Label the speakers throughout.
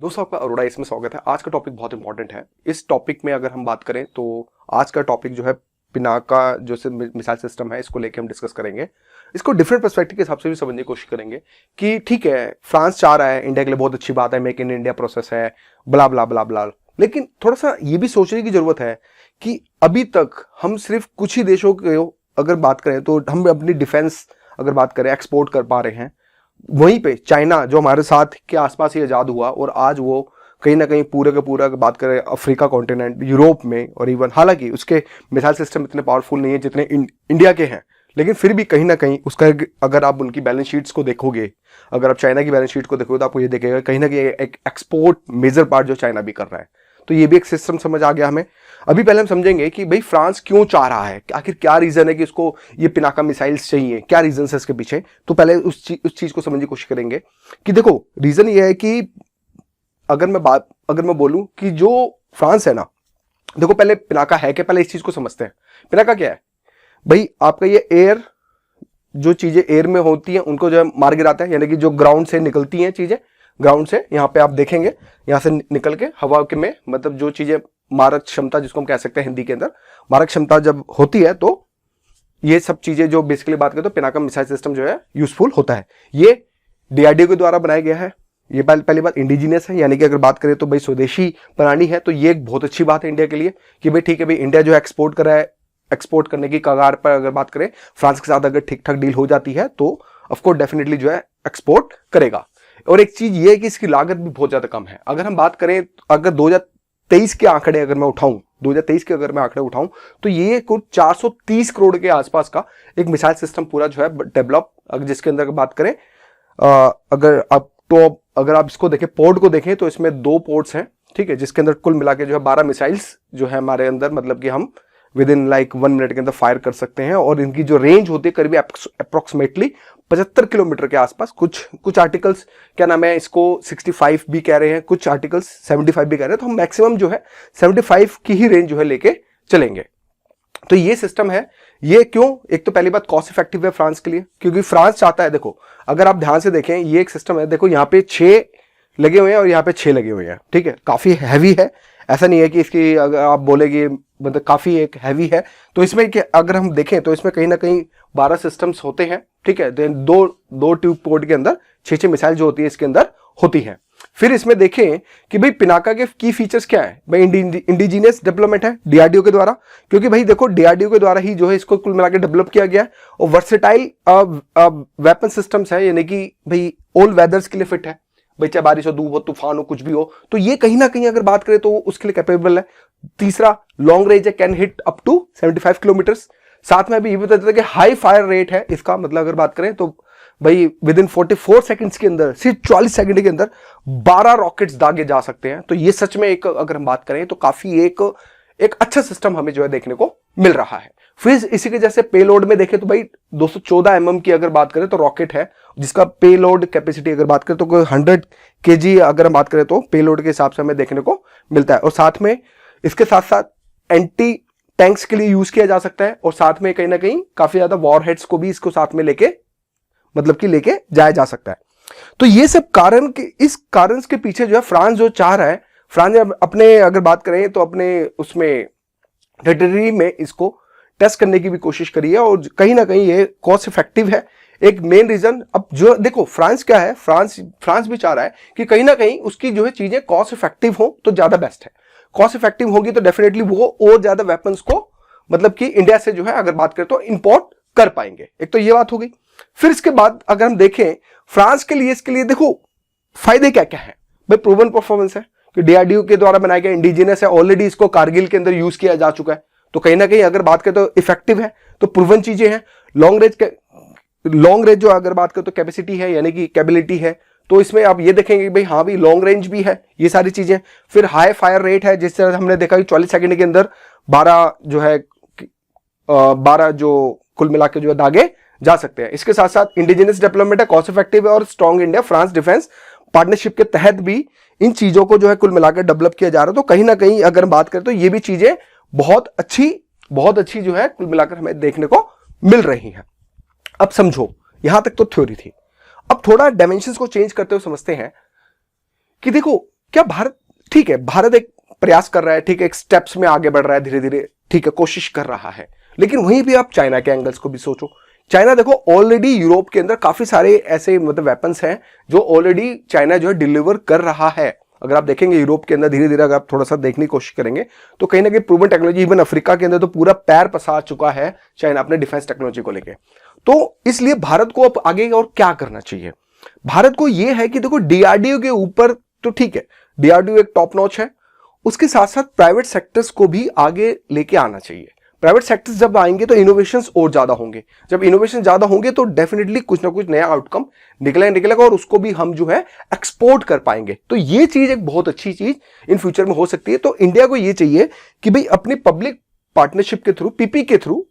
Speaker 1: दोस्तों आपका अरोड़ा इसमें स्वागत है। आज का टॉपिक बहुत इंपॉर्टेंट है। इस टॉपिक में अगर हम बात करें तो आज का टॉपिक जो है पिनाका जो मिसाइल सिस्टम है, इसको लेके हम डिस्कस करेंगे। इसको डिफरेंट पर्सपेक्टिव के हिसाब से भी समझने की कोशिश करेंगे कि ठीक है, फ्रांस चाह रहा है, इंडिया के लिए बहुत अच्छी बात है, मेक इन इंडिया प्रोसेस है, ब्ला ब्ला ब्ला ब्ला, लेकिन थोड़ा सा ये भी सोचने की जरूरत है कि अभी तक हम सिर्फ कुछ ही देशों के अगर बात करें तो हम अपनी डिफेंस अगर बात करें एक्सपोर्ट कर पा रहे हैं। वहीं पे चाइना जो हमारे साथ के आसपास ही आज़ाद हुआ और आज वो कहीं ना कहीं पूरे का पूरा बात करें अफ्रीका कॉन्टिनेंट, यूरोप में और इवन हालांकि उसके मिसाइल सिस्टम इतने पावरफुल नहीं है जितने इंडिया के हैं, लेकिन फिर भी कहीं ना कहीं उसका अगर आप उनकी बैलेंस शीट्स को देखोगे, अगर आप चाइना की बैलेंस शीट को देखोगे तो आपको ये देखेगा कहीं ना कहीं एक एक्सपोर्ट मेजर पार्ट जो चाइना भी कर रहा है। तो ये भी एक सिस्टम समझ आ गया हमें। अभी पहले हम समझेंगे कि भाई फ्रांस क्यों चाह रहा है, आखिर क्या रीजन है कि उसको ये पिनाका मिसाइल्स चाहिए, क्या रीजन है इसके पीछे। तो पहले उस चीज को समझने की कोशिश करेंगे कि देखो रीजन ये है कि अगर मैं बोलूं कि जो फ्रांस है ना, देखो पहले पिनाका है कि पहले इस चीज को समझते हैं। पिनाका क्या है भाई? आपका ये एयर, जो चीजें एयर में होती हैं उनको जो है मार गिराता है, यानी कि जो ग्राउंड से निकलती हैं चीजें, ग्राउंड से यहाँ पे आप देखेंगे यहाँ से निकल के हवा के में, मतलब जो चीजें मारक क्षमता जिसको हम कह सकते हैं हिंदी के अंदर मारक क्षमता जब होती है, तो ये सब चीजें जो बेसिकली बात करें तो पिनाका मिसाइल सिस्टम जो है यूजफुल होता है। ये डीआरडीओ के द्वारा बनाया गया है। ये पहली बात इंडिजिनियस है, यानी कि अगर बात करें तो भाई स्वदेशी प्रणाली है। तो ये एक बहुत अच्छी बात है इंडिया के लिए कि भाई ठीक है, भाई इंडिया जो एक्सपोर्ट कर रहा है, एक्सपोर्ट करने की कगार पर अगर बात करें फ्रांस के साथ अगर ठीक ठाक डील हो जाती है तो ऑफकोर्स डेफिनेटली जो है एक्सपोर्ट करेगा। और एक चीज ये है कि इसकी लागत भी बहुत ज्यादा कम है। अगर हम बात करें, अगर 2023 के आंकड़े अगर मैं उठाऊं, 2023 के अगर मैं आंकड़े उठाऊं तो ये कुछ 430 करोड़ के आसपास का एक मिसाइल सिस्टम पूरा जो है डेवलप, जिसके अंदर बात करें अगर आप इसको देखें, पोर्ट को देखें तो इसमें 2 पोर्ट्स हैं, ठीक है, जिसके अंदर कुल मिला के जो है 12 मिसाइल्स जो है हमारे अंदर, मतलब कि हम विद इन लाइक 1 मिनट के अंदर फायर कर सकते हैं। और इनकी जो रेंज होती है करीब अप्रोक्सीमेटली 75 किलोमीटर के आसपास। कुछ आर्टिकल्स क्या नाम है इसको 65 भी कह रहे हैं, कुछ आर्टिकल्स 75 भी कह रहे हैं। तो हम मैक्सिमम जो है 75 की ही रेंज जो है लेके चलेंगे। तो ये सिस्टम है। ये क्यों? एक तो पहली बात कॉस्ट इफेक्टिव है फ्रांस के लिए, क्योंकि फ्रांस चाहता है, देखो अगर आप ध्यान से देखें ये एक सिस्टम है, देखो यहाँ पे 6 लगे हुए हैं और यहाँ पे 6 लगे हुए हैं, ठीक है, काफी हैवी है। ऐसा नहीं है कि इसकी अगर आप बोलेगी मतलब काफी एक हैवी है। तो इसमें अगर हम देखें तो इसमें कहीं ना कहीं 12 सिस्टम्स होते हैं, ठीक है। दो ट्यूब पोर्ट के अंदर 6 मिसाइल जो होती है इसके अंदर होती है। फिर इसमें देखें कि भाई पिनाका के की फीचर्स क्या है। भाई इंडिजिनियस डेवलपमेंट है डीआरडीओ के द्वारा, क्योंकि भाई देखो डीआरडीओ के द्वारा ही जो है इसको कुल मिलाकर डेवलप किया गया है। और वर्सेटाइल वेपन सिस्टम्स है, यानी कि भाई ऑल वेदर्स के लिए फिट है। भाई चाहे बारिश हो, धूप हो, तूफान हो, कुछ भी हो, तो ये कहीं ना कहीं अगर बात करें तो उसके लिए कैपेबल है। तीसरा लॉन्ग रेंज है, can hit up to 75 kilometre. साथ में भी ये बताते हैं कि हाई फायर रेट है इसका, मतलब अगर बात करें तो भाई विद इन 44 सेकंड्स के अंदर, सिर्फ 44 सेकंड के अंदर 12 रॉकेट्स दागे जा सकते हैं। तो ये सच में एक अगर हम बात करें तो काफी एक अच्छा सिस्टम हमें जो है देखने को मिल रहा है। फिर इसी के जैसे पेलोड में देखें तो भाई 214 mm की अगर बात करें तो रॉकेट है, जिसका पेलोड कैपेसिटी अगर बात करें तो 100 kg अगर हम बात करें तो पेलोड के हिसाब से हमें देखने को मिलता है। और साथ में इसके साथ साथ एंटी टैंक्स के लिए यूज किया जा सकता है। और साथ में कहीं ना कहीं काफी ज्यादा वॉरहेड्स को भी इसको साथ में लेके लेके जाया जा सकता है। तो ये सब इस कारण के पीछे जो है फ्रांस जो चाह रहा है, फ्रांस ने अपने अगर बात करें तो अपने उसमें टेरिटरी में इसको टेस्ट करने की भी कोशिश करी है। और कहीं ना कहीं ये कॉस्ट इफेक्टिव है। एक मेन रीजन, अब जो देखो फ्रांस क्या है, फ्रांस भी चाह रहा है कि कहीं ना कहीं उसकी जो है चीजें कॉस्ट इफेक्टिव हो तो ज्यादा बेस्ट है। कॉस्ट इफेक्टिव होगी तो डेफिनेटली वो और ज्यादा वेपन्स को मतलब कि इंडिया से जो है अगर बात करें तो इंपोर्ट कर पाएंगे। एक तो ये बात हो गई। फिर इसके बाद अगर हम देखें फ्रांस के लिए, इसके लिए देखो फायदे क्या क्या है। भाई प्रूवन परफॉर्मेंस है कि डीआरडीओ के द्वारा बनाया गया, इंडिजिनस है, ऑलरेडी इसको कारगिल के अंदर यूज किया जा चुका है। तो कहीं ना कहीं अगर बात करें तो इफेक्टिव है, तो प्रूवन चीजें हैं। लॉन्ग रेंज जो अगर बात करें तो कैपेसिटी है, यानी कि कैपेबिलिटी है। तो इसमें आप ये देखेंगे भाई हाँ भी लॉन्ग रेंज भी है, ये सारी चीजें। फिर हाई फायर रेट है, जिस तरह हमने देखा कि 40 सेकंड के अंदर 12 जो कुल मिला के जो है दागे जा सकते हैं। इसके साथ साथ इंडिजिनस डेवलपमेंट है, कॉस्ट इफेक्टिव है और strong India France defence partnership के तहत भी इन चीजों को जो है कुल मिलाकर डेवलप किया जा रहा है। तो कहीं ना कहीं अगर बात करें तो ये भी चीजें बहुत अच्छी जो है कुल मिलाकर हमें देखने को मिल रही हैं। अब समझो, यहां तक तो थ्योरी थी। अब थोड़ा डायमेंशंस को चेंज करते हुए समझते हैं कि देखो क्या भारत, ठीक है भारत एक प्रयास कर रहा है, ठीक है एक स्टेप्स में आगे बढ़ रहा है धीरे धीरे, ठीक है कोशिश कर रहा है, लेकिन वहीं भी आप चाइना के एंगल्स को भी सोचो। चाइना देखो ऑलरेडी यूरोप के अंदर काफी सारे ऐसे मतलब वेपन्स हैं जो ऑलरेडी चाइना जो है डिलीवर कर रहा है। अगर आप देखेंगे यूरोप के अंदर धीरे धीरे अगर आप थोड़ा सा देखने की कोशिश करेंगे तो कहीं ना कहीं प्रूवन टेक्नोलॉजी, इवन अफ्रीका के अंदर तो पूरा पैर पसार चुका है चाइना अपने डिफेंस टेक्नोलॉजी को लेकर। तो इसलिए भारत को अब आगे और क्या करना चाहिए, भारत को यह है कि देखो डीआरडीओ के ऊपर तो ठीक है, डीआरडीओ एक टॉप नॉच है, उसके साथ साथ प्राइवेट सेक्टर्स को भी आगे लेके आना चाहिए। प्राइवेट सेक्टर्स जब आएंगे तो इनोवेशंस और ज्यादा होंगे, जब इनोवेशन ज्यादा होंगे तो डेफिनेटली कुछ ना कुछ नया आउटकम निकलेगा और उसको भी हम जो है एक्सपोर्ट कर पाएंगे। तो ये चीज एक बहुत अच्छी चीज इन फ्यूचर में हो सकती है। तो इंडिया को ये चाहिए कि भाई अपनी पब्लिक पार्टनरशिप के थ्रू, पीपी के थ्रू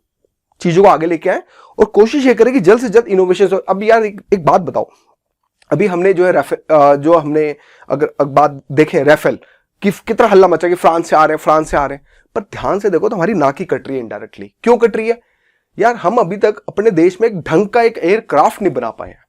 Speaker 1: चीजों को आगे लेके आए और कोशिश ये करें कि जल्द से जल्द इनोवेशन। अब यार एक बात बताओ, अभी हमने जो है जो हमने अगर बात देखें राफेल कि कितना हल्ला मचा कि फ्रांस से आ रहे हैं, पर ध्यान से देखो तो हमारी नाक ही कट रही है इनडायरेक्टली। क्यों कट रही है यार, हम अभी तक अपने देश में एक ढंग का एक एयरक्राफ्ट नहीं बना पाए हैं,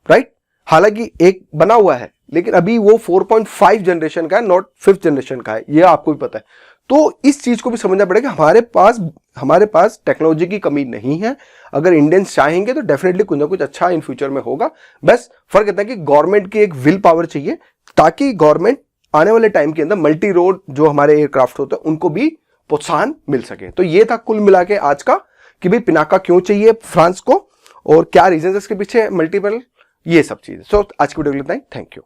Speaker 1: राइट। हालांकि एक बना हुआ है लेकिन अभी वो 4.5 जनरेशन का है, नॉट 5th जनरेशन का है, ये आपको भी पता है। तो इस चीज को भी समझना पड़ेगा, हमारे पास टेक्नोलॉजी की कमी नहीं है। अगर इंडियंस चाहेंगे तो डेफिनेटली कुछ ना कुछ अच्छा इन फ्यूचर में होगा। बस फर्क इतना है कि गवर्नमेंट की एक विल पावर चाहिए ताकि गवर्नमेंट आने वाले टाइम के अंदर मल्टी रोड जो हमारे एयरक्राफ्ट होते हैं उनको भी प्रोत्साहन मिल सके। तो ये था कुल मिला के आज का कि भाई पिनाका क्यों चाहिए फ्रांस को और क्या रीजन है इसके पीछे, मल्टीपल ये सब चीजें। सो आज की वीडियो के लिए थैंक यू।